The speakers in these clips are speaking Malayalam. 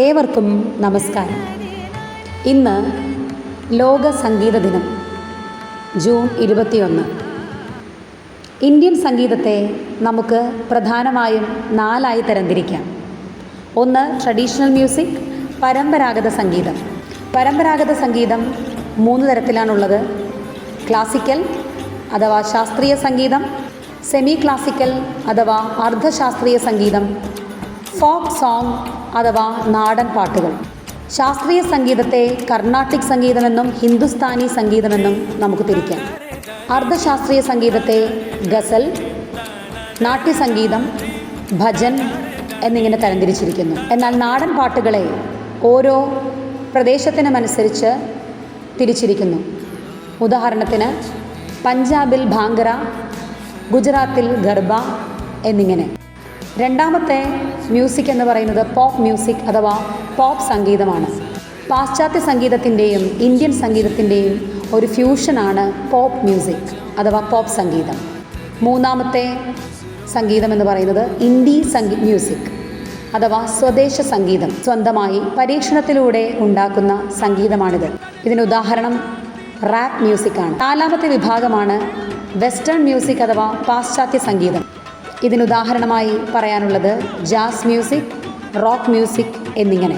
ഏവർക്കും നമസ്കാരം. ഇന്ന് ലോക സംഗീത ദിനം, ജൂൺ 21. ഇന്ത്യൻ സംഗീതത്തെ നമുക്ക് പ്രധാനമായും 4ആയി തരംതിരിക്കാം. ഒന്ന് ട്രഡീഷണൽ മ്യൂസിക്, പരമ്പരാഗത സംഗീതം. പരമ്പരാഗത സംഗീതം 3 തരത്തിലാണുള്ളത്: ക്ലാസിക്കൽ അഥവാ ശാസ്ത്രീയ സംഗീതം, സെമി ക്ലാസിക്കൽ അഥവാ അർദ്ധശാസ്ത്രീയ സംഗീതം, ഫോക്ക് സോങ് അഥവാ നാടൻ പാട്ടുകൾ. ശാസ്ത്രീയ സംഗീതത്തെ കർണാട്ടിക് സംഗീതമെന്നും ഹിന്ദുസ്ഥാനി സംഗീതമെന്നും നമുക്ക് തിരിക്കാം. അർദ്ധശാസ്ത്രീയ സംഗീതത്തെ ഗസൽ, നാട്യസംഗീതം, ഭജൻ എന്നിങ്ങനെ തരംതിരിച്ചിരിക്കുന്നു. എന്നാൽ നാടൻ പാട്ടുകളെ ഓരോ പ്രദേശത്തിനുമനുസരിച്ച് തിരിച്ചിരിക്കുന്നു. ഉദാഹരണത്തിന് പഞ്ചാബിൽ ഭാംഗറ, ഗുജറാത്തിൽ ഗർബ എന്നിങ്ങനെ. രണ്ടാമത്തെ മ്യൂസിക് എന്ന് പറയുന്നത് പോപ്പ് മ്യൂസിക് അഥവാ പോപ്പ് സംഗീതമാണ്. പാശ്ചാത്യ സംഗീതത്തിൻ്റെയും ഇന്ത്യൻ സംഗീതത്തിൻ്റെയും ഒരു ഫ്യൂഷനാണ് പോപ്പ് മ്യൂസിക് അഥവാ പോപ്പ് സംഗീതം. മൂന്നാമത്തെ സംഗീതം എന്ന് പറയുന്നത് ഇൻഡി മ്യൂസിക് അഥവാ സ്വദേശ സംഗീതം. സ്വന്തമായി പരീക്ഷണത്തിലൂടെ ഉണ്ടാക്കുന്ന സംഗീതമാണിത്. ഇതിനുദാഹരണം റാപ്പ് മ്യൂസിക്കാണ്. നാലാമത്തെ വിഭാഗമാണ് വെസ്റ്റേൺ മ്യൂസിക് അഥവാ പാശ്ചാത്യ സംഗീതം. ഇതിനുദാഹരണമായി പറയാനുള്ളത് ജാസ് മ്യൂസിക്, റോക്ക് മ്യൂസിക് എന്നിങ്ങനെ.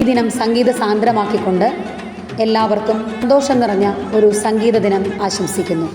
ഈ ദിനം സംഗീത സാന്ദ്രമാക്കിക്കൊണ്ട് എല്ലാവർക്കും സന്തോഷം നിറഞ്ഞ ഒരു സംഗീത ദിനം ആശംസിക്കുന്നു.